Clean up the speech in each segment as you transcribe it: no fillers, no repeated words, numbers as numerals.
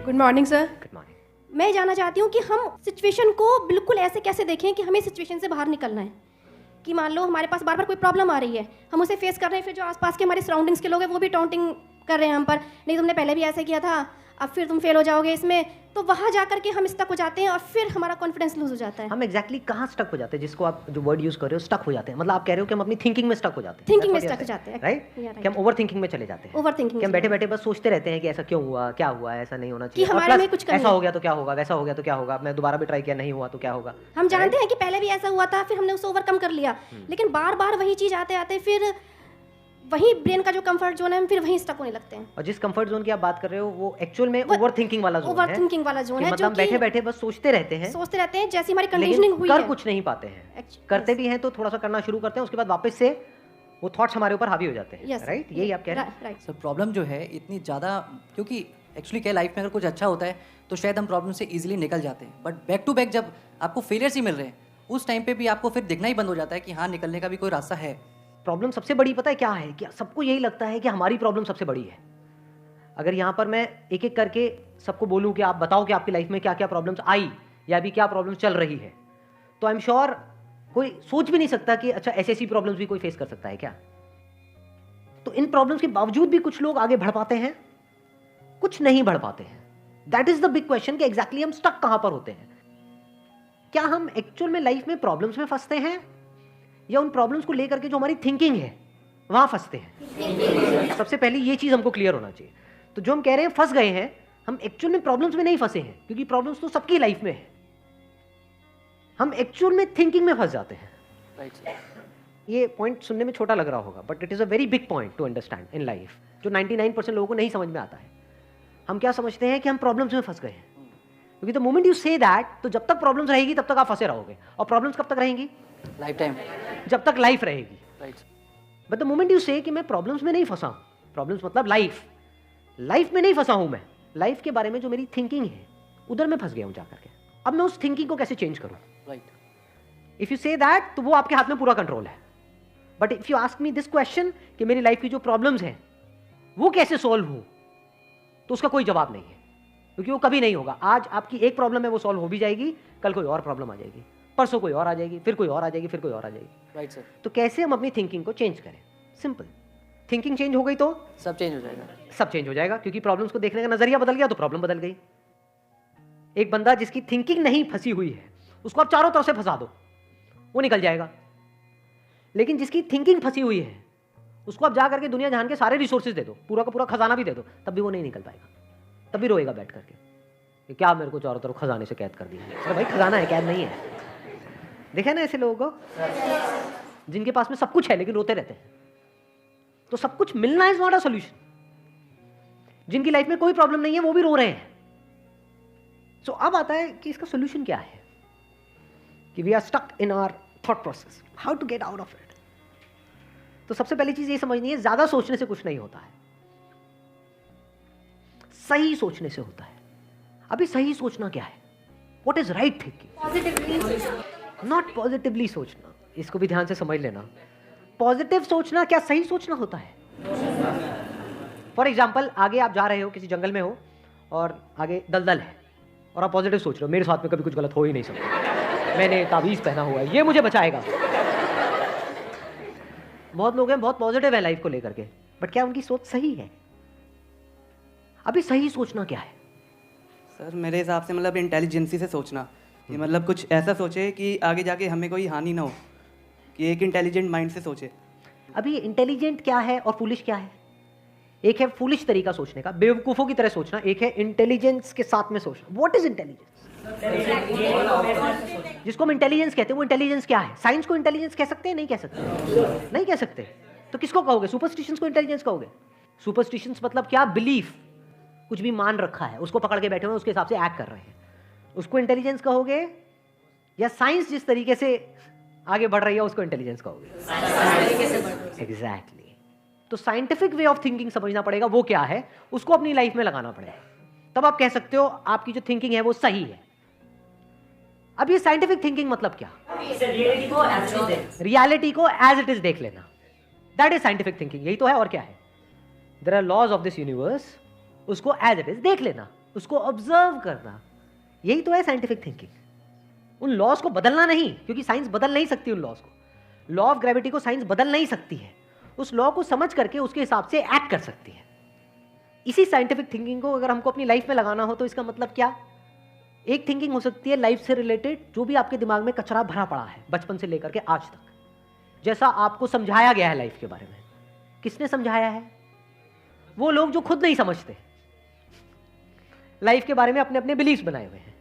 Good morning sir. Good morning. मैं जानना चाहती हूँ कि हम सिचुएशन को बिल्कुल ऐसे कैसे देखें कि हमें सिचुएशन से बाहर निकलना है। कि मान लो हमारे पास बार बार कोई प्रॉब्लम आ रही है, हम उसे फेस कर रहे हैं, फिर जो आसपास के हमारे सराउंडिंग्स के लोग हैं वो भी टाउंटिंग कर रहे हैं हम पर, नहीं तुमने पहले भी ऐसे किया था, अब फिर तुम फेल हो जाओगे इसमें, तो वहाँ जा करके हम स्टक हो जाते हैं और फिर हमारा कॉन्फिडेंस लूज हो जाता है। हम एग्जैक्टली कहाँ स्टक हो जाते हैं, जिसको आप जो वर्ड यूज कर रहे हो स्टक हो जाते हैं, मतलब आप कह रहे हो कि हम अपनी थिंकिंग में स्टक हो जाते हैं, थिंकिंग में स्टक हो जाते हैं, राइट? कि हम ओवर थिंकिंग में चले जाते हैं, ओवर थिंकिंग, कि हम बैठे बैठे बस सोचते रहते हैं कि ऐसा क्यों हुआ, क्या हुआ, ऐसा नहीं होना कि चाहिए, हमारे में कुछ कमी ऐसा हो गया तो क्या होगा, वैसा हो गया तो क्या होगा, मैं दोबारा भी ट्राई किया नहीं हुआ तो क्या होगा। हम जानते हैं कि पहले भी ऐसा हुआ था, फिर हमने उसे ओवरकम कर लिया, लेकिन बार बार वही चीज आते आते फिर वही ब्रेन का जो कंफर्ट जोन है हम फिर वहीं स्टक होने लगते हैं। और जिस कंफर्ट जोन की आप बात कर रहे हो वो एक्चुअल में ओवर थिंकिंग वाला जोन है। ओवर थिंकिंग वाला जोन है, मतलब बैठे बैठे बस सोचते रहते हैं, जैसी हमारी कंडीशनिंग हुई है, कर कुछ नहीं पाते हैं, करते भी हैं तो थोड़ा सा करना शुरू करते हैं, उसके बाद वापस से वो थॉट्स हमारे ऊपर हावी हो जाते हैं, राइट? यही आप कह रहे हैं। सर प्रॉब्लम जो है इतनी ज़्यादा, क्योंकि एक्चुअली क्या लाइफ में अगर कुछ अच्छा होता है तो शायद हम प्रॉब्लम से इजीली निकल जाते हैं, बट बैक टू बैक जब आपको फेलियर्स ही मिल रहे हैं उस टाइम पे भी आपको फिर दिखना ही बंद हो जाता है कि हाँ निकलने का भी कोई रास्ता है। प्रॉब्लम सबसे बड़ी पता है क्या है, कि सबको यही लगता है कि हमारी प्रॉब्लम सबसे बड़ी है। अगर यहाँ पर मैं एक एक करके सबको बोलूँ कि आप बताओ कि आपकी लाइफ में क्या क्या प्रॉब्लम्स आई या अभी क्या प्रॉब्लम्स चल रही है, तो आई एम श्योर कोई सोच भी नहीं सकता कि अच्छा ऐसी प्रॉब्लम्स भी कोई फेस कर सकता है क्या। तो इन प्रॉब्लम्स के बावजूद भी कुछ लोग आगे बढ़ पाते हैं, कुछ नहीं बढ़ पाते हैं। That is the big question कि एग्जैक्टली हम स्टक कहां पर होते हैं। क्या हम एक्चुअल में लाइफ में प्रॉब्लम्स में फंसते हैं या उन प्रॉब्लम्स को लेकर के जो हमारी थिंकिंग है वहां फंसते हैं? सबसे पहले ये चीज हमको क्लियर होना चाहिए। तो जो हम कह रहे हैं फंस गए हैं, हम एक्चुअल में प्रॉब्लम्स में नहीं फंसे हैं, क्योंकि प्रॉब्लम्स तो सबकी लाइफ में है, हम एक्चुअल में थिंकिंग में फंस जाते हैं। राइट। ये पॉइंट सुनने में छोटा लग रहा होगा, but it is a very big point two understand in life, जो 99% लोगों को नहीं समझ में आता है। हम क्या समझते हैं कि हम प्रॉब्लम्स में फंस गए हैं, क्योंकि the moment you say that, तो जब तक प्रॉब्लम्स रहेगी तब तक आप फंसे रहोगे, और प्रॉब्लम्स कब तक रहेंगी? लाइफ टाइम, जब तक लाइफ रहेगी। Right. But the moment you से कि मैं प्रॉब्लम्स में नहीं फंसा हूं, प्रॉब्लम्स मतलब लाइफ में नहीं फंसा हूं, मैं लाइफ के बारे में जो मेरी थिंकिंग है उधर मैं फंस गया हूं जाकर के, अब मैं उस थिंकिंग को कैसे चेंज करूं? Right. If you say that, तो वो आपके हाथ में पूरा कंट्रोल है। But if you ask me this question कि मेरी लाइफ की जो प्रॉब्लम्स हैं वो कैसे सॉल्व हो, तो उसका कोई जवाब नहीं है, क्योंकि वो कभी नहीं होगा। आज आपकी एक प्रॉब्लम है वो सॉल्व हो भी जाएगी, कल कोई और प्रॉब्लम आ जाएगी, परसों कोई और आ जाएगी, फिर कोई और आ जाएगी, फिर कोई और आ जाएगी। Right sir. तो कैसे हम अपनी थिंकिंग को चेंज करें? सिंपल, थिंकिंग चेंज हो गई तो सब चेंज हो जाएगा। सब चेंज हो जाएगा, क्योंकि प्रॉब्लम्स को देखने का नजरिया बदल गया तो प्रॉब्लम बदल गई। एक बंदा जिसकी थिंकिंग नहीं फंसी हुई है उसको आप चारों तरफ से फंसा दो, वो निकल जाएगा। लेकिन जिसकी थिंकिंग फंसी हुई है उसको आप जा करके दुनिया जहान के सारे रिसोर्सेज दे दो, पूरा का पूरा खजाना भी दे दो, तब भी वो नहीं निकल पाएगा, तब भी रोएगा बैठ करके कि क्या मेरे को चारों तरफ खजाने से कैद कर दिया। अरे भाई खजाना है, कैद नहीं है। देखे ना ऐसे लोगों को जिनके पास में सब कुछ है लेकिन रोते रहते हैं। तो सब कुछ मिलना इज नॉट अ सॉल्यूशन। जिनकी लाइफ में कोई प्रॉब्लम नहीं है वो भी रो रहे हैं। सो अब आता है कि इसका सॉल्यूशन क्या है, कि we are stuck in our thought process, how to get out of it. तो सबसे पहली चीज ये समझनी है, ज्यादा सोचने से कुछ नहीं होता है, सही सोचने से होता है। अभी सही सोचना क्या है? What is right thinking, not positively सोचना। इसको भी ध्यान से समझ लेना। पॉजिटिव सोचना क्या सही सोचना होता है? फॉर एग्जाम्पल, आगे आप जा रहे हो, किसी जंगल में हो और आगे दलदल है और आप पॉजिटिव सोच रहे हो, मेरे साथ में कभी कुछ गलत हो ही नहीं सकता, मैंने ताबीज पहना हुआ है, ये मुझे बचाएगा। बहुत लोग हैं बहुत पॉजिटिव है लाइफ को लेकर के, बट क्या उनकी सोच सही है? अभी सही सोचना क्या है? सर मेरे हिसाब से मतलब इंटेलिजेंसी से सोचना, कि मतलब कुछ ऐसा सोचे कि आगे जाके हमें कोई हानि ना हो, कि एक इंटेलिजेंट माइंड से सोचे। अभी इंटेलिजेंट क्या है और फूलिश क्या है? एक है फूलिश तरीका सोचने का, बेवकूफों की तरह सोचना, एक है इंटेलिजेंस के साथ में सोचना। What is intelligence? जिसको हम इंटेलिजेंस कहते हैं वो इंटेलिजेंस क्या है? साइंस को इंटेलिजेंस कह सकते हैं? नहीं कह सकते, नहीं कह सकते। तो किसको कहोगे? सुपरस्टिशंस को इंटेलिजेंस कहोगे? सुपरस्टिशंस मतलब क्या? बिलीफ, कुछ भी मान रखा है उसको पकड़ के बैठे हुए उसके हिसाब से एक्ट कर रहे हैं, उसको इंटेलिजेंस कहोगे? या साइंस जिस तरीके से आगे बढ़ रही है उसको इंटेलिजेंस कहोगे? एग्जैक्टली। तो साइंटिफिक वे ऑफ थिंकिंग समझना पड़ेगा, वो क्या है, उसको अपनी लाइफ में लगाना पड़ेगा, तब आप कह सकते हो आपकी जो थिंकिंग है वो सही है। अब ये साइंटिफिक थिंकिंग मतलब क्या? रियलिटी को एज इट इज देख लेना, दैट इज साइंटिफिक थिंकिंग। यही तो है, और क्या है? There are laws of this universe, उसको एज इट इज देख लेना, उसको ऑब्जर्व करना, यही तो है साइंटिफिक थिंकिंग। उन लॉज को बदलना नहीं, क्योंकि साइंस बदल नहीं सकती उन लॉज को। लॉ ऑफ ग्रेविटी को साइंस बदल नहीं सकती है, उस लॉ को समझ करके उसके हिसाब से एक्ट कर सकती है। इसी साइंटिफिक थिंकिंग को अगर हमको अपनी लाइफ में लगाना हो तो इसका मतलब क्या? एक थिंकिंग हो सकती है लाइफ से रिलेटेड, जो भी आपके दिमाग में कचरा भरा पड़ा है बचपन से लेकर के आज तक, जैसा आपको समझाया गया है लाइफ के बारे में। किसने समझाया है? वो लोग जो खुद नहीं समझते, लाइफ के बारे में अपने अपने बिलीव्स बनाए हुए हैं,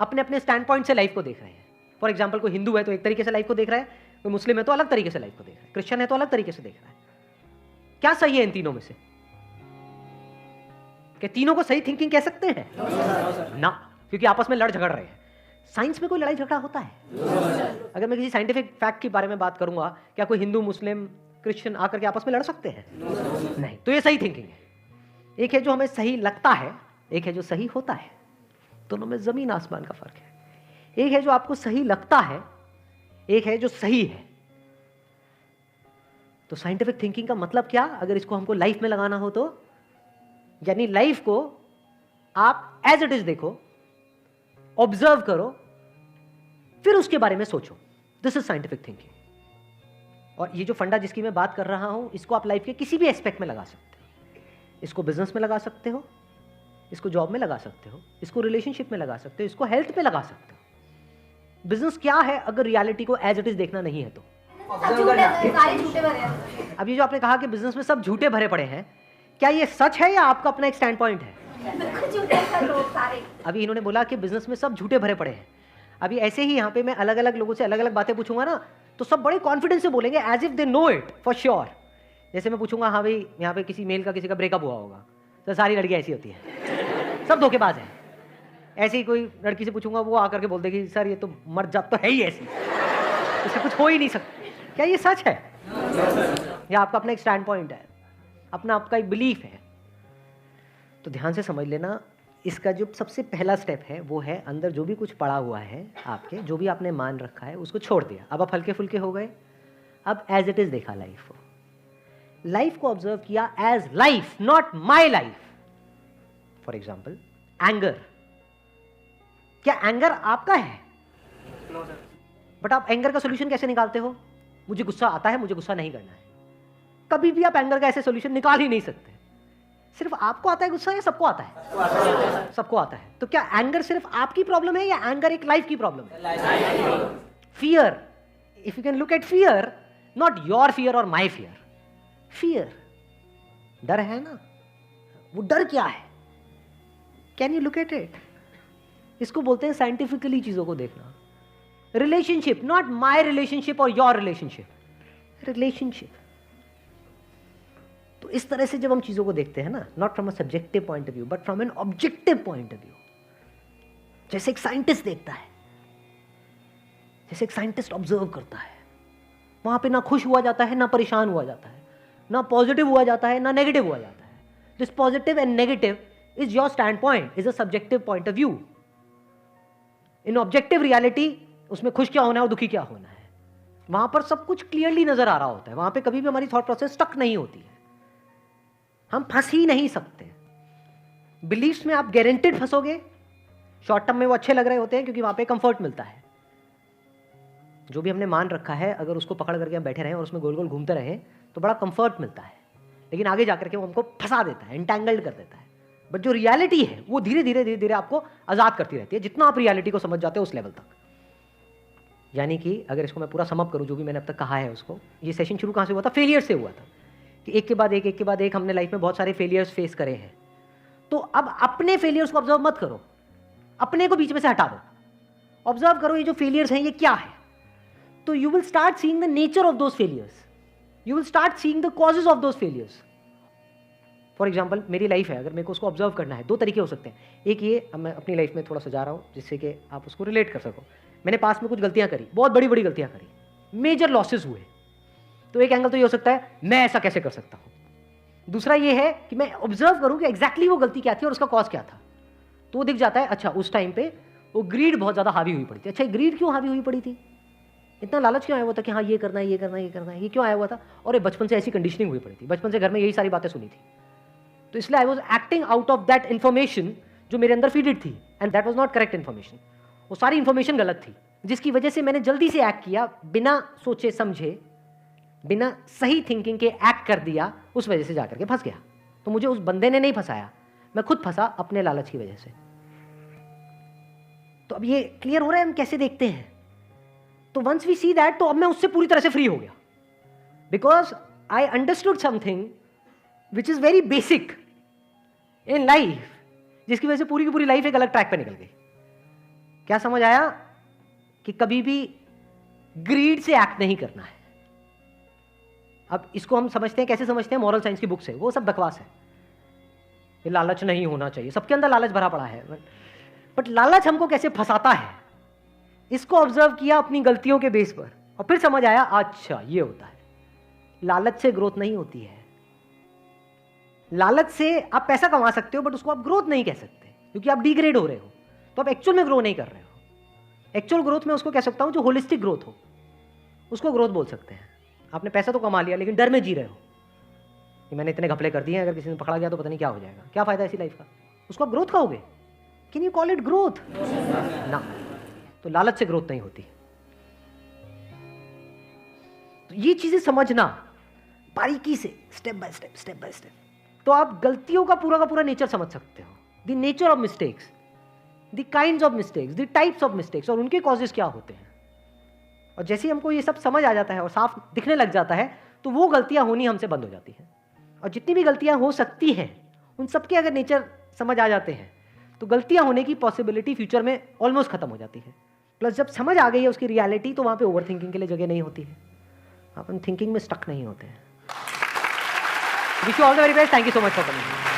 अपने अपने स्टैंड पॉइंट से लाइफ को देख रहे हैं। फॉर एग्जाम्पल, कोई हिंदू है तो एक तरीके से लाइफ को देख रहा है, कोई मुस्लिम है तो अलग तरीके से लाइफ को देख रहा है, क्रिश्चियन है तो अलग तरीके से देख रहा है। क्या सही है इन तीनों में से? क्या तीनों को सही थिंकिंग कह सकते हैं? ना, क्योंकि आपस में लड़ झगड़ रहे हैं। साइंस में कोई लड़ाई झगड़ा होता है? अगर मैं किसी साइंटिफिक फैक्ट के बारे में बात करूंगा, क्या कोई हिंदू मुस्लिम क्रिश्चियन आकर के आपस में लड़ सकते हैं? नहीं। तो ये सही थिंकिंग है। एक है जो हमें सही लगता है, एक है जो सही होता है। दोनों में जमीन आसमान का फर्क है। एक है जो आपको सही लगता है, एक है जो सही है। तो साइंटिफिक थिंकिंग का मतलब क्या, अगर इसको हमको लाइफ में लगाना हो तो, यानी लाइफ को आप एज इट इज देखो, ऑब्जर्व करो, फिर उसके बारे में सोचो। This is scientific thinking. और ये जो फंडा जिसकी मैं बात कर रहा हूं, इसको आप लाइफ के किसी भी एस्पेक्ट में लगा सकते हो। इसको बिजनेस में लगा सकते हो, इसको जॉब में लगा सकते हो, इसको रिलेशनशिप में लगा सकते हो, इसको हेल्थ में लगा सकते हो। बिजनेस क्या है अगर रियलिटी को एज इट इज देखना नहीं है तो? अभी जो आपने कहा कि बिजनेस में सब झूठे भरे पड़े हैं, क्या ये सच है या आपका अपना एक स्टैंड पॉइंट है? अभी इन्होंने बोला कि बिजनेस में सब झूठे भरे पड़े हैं। अभी ऐसे ही यहाँ पे मैं अलग अलग लोगों से अलग अलग बातें पूछूंगा ना, तो सब बड़े कॉन्फिडेंस से बोलेंगे, as if they know it for sure. जैसे मैं पूछूंगा, हाँ भाई यहाँ पे किसी मेल का किसी का ब्रेकअप हुआ होगा, तो सारी लड़कियाँ ऐसी होती हैं, सब धोखेबाज हैं। ऐसे ही कोई लड़की से पूछूंगा, वो आकर के बोल देगी, सर ये तो मर्द जात तो है ही ऐसी, इससे कुछ हो ही नहीं सकता। क्या ये सच है? या आपका अपना एक स्टैंड पॉइंट है, अपना आपका एक बिलीफ है? तो ध्यान से समझ लेना, इसका जो सबसे पहला स्टेप है वो है अंदर जो भी कुछ पड़ा हुआ है आपके, जो भी आपने मान रखा है उसको छोड़ दिया। अब आप हल्के फुल्के हो गए, अब एज इट इज देखा लाइफ को, लाइफ को ऑब्जर्व किया as life, not my life. For example anger, क्या एंगर आपका है? बट आप एंगर का सोल्यूशन कैसे निकालते हो? मुझे गुस्सा आता है, मुझे गुस्सा नहीं करना है। कभी भी आप एंगर का ऐसे सोल्यूशन निकाल ही नहीं सकते। सिर्फ आपको आता है गुस्सा या सबको आता है? सबको आता है। तो क्या एंगर सिर्फ आपकी प्रॉब्लम है या एंगर एक लाइफ की प्रॉब्लम है? Fear, if you can look at fear, not your fear और माई फियर, फियर, डर है ना, वो डर क्या है? Can you look at it? इसको बोलते हैं साइंटिफिकली चीजों को देखना। रिलेशनशिप, नॉट माई रिलेशनशिप और योर रिलेशनशिप, रिलेशनशिप। तो इस तरह से जब हम चीजों को देखते हैं ना, not from a subjective point of view but from an objective point of view, जैसे एक साइंटिस्ट देखता है, जैसे एक साइंटिस्ट ऑब्जर्व करता है, वहां पे ना खुश हुआ जाता है, ना परेशान हुआ जाता है, ना पॉजिटिव हुआ जाता है, ना नेगेटिव हुआ जाता है। This positive and negative is your stand point, is a subjective point of view. In objective reality उसमें खुश क्या होना है और दुखी क्या होना है, वहां पर सब कुछ क्लियरली नजर आ रहा होता है। वहां पे कभी भी हमारी थॉट प्रोसेस स्टक नहीं होती है, हम फंस ही नहीं सकते। बिलीफ्स में आप गारंटेड फंसोगे, शॉर्ट टर्म में वो अच्छे लग रहे होते हैं क्योंकि वहां पे कंफर्ट मिलता है। जो भी हमने मान रखा है, अगर उसको पकड़ करके हम बैठे रहें और उसमें गोल गोल घूमते रहें तो बड़ा कंफर्ट मिलता है, लेकिन आगे जाकर के वो हमको फंसा देता है, एंटैंगल्ड कर देता है। बट जो रियलिटी है वो धीरे धीरे धीरे धीरे आपको आजाद करती रहती है, जितना आप रियलिटी को समझ जाते हो उस लेवल तक। यानी कि अगर इसको मैं पूरा समअप करूं, जो भी मैंने अब तक कहा है उसको, ये सेशन शुरू कहां से हुआ था? फेलियर से हुआ था कि एक के बाद एक हमने लाइफ में बहुत सारे फेलियर्स फेस करे हैं। तो अब अपने फेलियर्स को ऑब्जर्व मत करो, अपने को बीच में से हटा दो, ऑब्जर्व करो ये जो फेलियर्स हैं ये क्या है। तो you will start seeing the nature of those failures, you will start seeing the causes of those failures. For example मेरी लाइफ है, अगर मेरे को उसको ऑब्जर्व करना है, दो तरीके हो सकते हैं। एक ये, अब मैं अपनी लाइफ में थोड़ा सा जा रहा हूँ जिससे कि आप उसको रिलेट कर सको। मैंने पास में कुछ गलतियां करी, बहुत बड़ी बड़ी गलतियां करी, मेजर लॉसेस हुए। तो एक एंगल तो ये हो सकता है मैं ऐसा कैसे कर सकता हूँ। दूसरा ये है कि मैं ऑब्जर्व करूँ कि एग्जैक्टली वो गलती क्या थी और उसका कॉज क्या था। तो वो दिख जाता है, अच्छा उस टाइम पे वो ग्रीड बहुत ज़्यादा हावी हुई पड़ी थी। अच्छा ग्रीड क्यों हावी हुई पड़ी थी, इतना लालच क्यों आया हुआ था कि हाँ ये करना है ये करना है ये करना है, ये क्यों आया हुआ था? और ये बचपन से ऐसी कंडीशनिंग हुई पड़ी थी, बचपन से घर में यही सारी बातें सुनी थी। तो इसलिए I was acting out of that information जो मेरे अंदर फीडेड थी, and that was not correct information. वो सारी इन्फॉर्मेशन गलत थी, जिसकी वजह से मैंने जल्दी से एक्ट किया, बिना सोचे समझे, बिना सही थिंकिंग के एक्ट कर दिया, उस वजह से जाकर के फंस गया। तो मुझे उस बंदे ने नहीं फंसाया, मैं खुद फंसा अपने लालच की वजह से। तो अब ये क्लियर हो रहा है हम कैसे देखते हैं। तो वंस वी सी दैट, तो अब मैं उससे पूरी तरह से फ्री हो गया, because I understood something which is very basic in life, जिसकी वजह से पूरी की पूरी लाइफ एक अलग ट्रैक पे निकल गई। क्या समझ आया? कि कभी भी ग्रीड से एक्ट नहीं करना है। अब इसको हम समझते हैं, कैसे समझते हैं? मॉरल साइंस की बुक से। वो सब बकवास है, ये लालच नहीं होना चाहिए, सबके अंदर लालच भरा पड़ा है, बट लालच हमको कैसे फंसाता है, इसको ऑब्जर्व किया अपनी गलतियों के बेस पर, और फिर समझ आया अच्छा ये होता है। लालच से ग्रोथ नहीं होती है। लालच से आप पैसा कमा सकते हो, बट उसको आप ग्रोथ नहीं कह सकते, क्योंकि आप डिग्रेड हो रहे हो, तो आप एक्चुअल में ग्रो नहीं कर रहे हो। एक्चुअल ग्रोथ में उसको कह सकता हूं जो होलिस्टिक ग्रोथ हो, उसको ग्रोथ बोल सकते हैं। आपने पैसा तो कमा लिया, लेकिन डर में जी रहे हो कि मैंने इतने घपले कर दिए हैं, अगर किसी ने पकड़ा गया तो पता नहीं क्या हो जाएगा, क्या फायदा ऐसी लाइफ का, उसको आप ग्रोथ कहोगे? Can you call it growth? ना। तो लालच से ग्रोथ नहीं होती। तो ये चीजें समझना बारीकी से, step by step, step by step, तो आप गलतियों का पूरा नेचर समझ सकते हो। The nature of mistakes, the kinds of mistakes, the types of mistakes, और उनके कॉजेस क्या होते हैं। और जैसे ही हमको ये सब समझ आ जाता है और साफ दिखने लग जाता है, तो वो गलतियां होनी हमसे बंद हो जाती हैं। और जितनी भी गलतियां हो सकती हैं, उन सबके अगर नेचर समझ आ जाते हैं, तो गलतियां होने की पॉसिबिलिटी फ्यूचर में ऑलमोस्ट खत्म हो जाती है। प्लस जब समझ आ गई है उसकी रियलिटी, तो वहाँ पे ओवर थिंकिंग के लिए जगह नहीं होती है, अपन थिंकिंग में स्टक नहीं होते हैं। Wish you all the very best. Thank you so much for coming.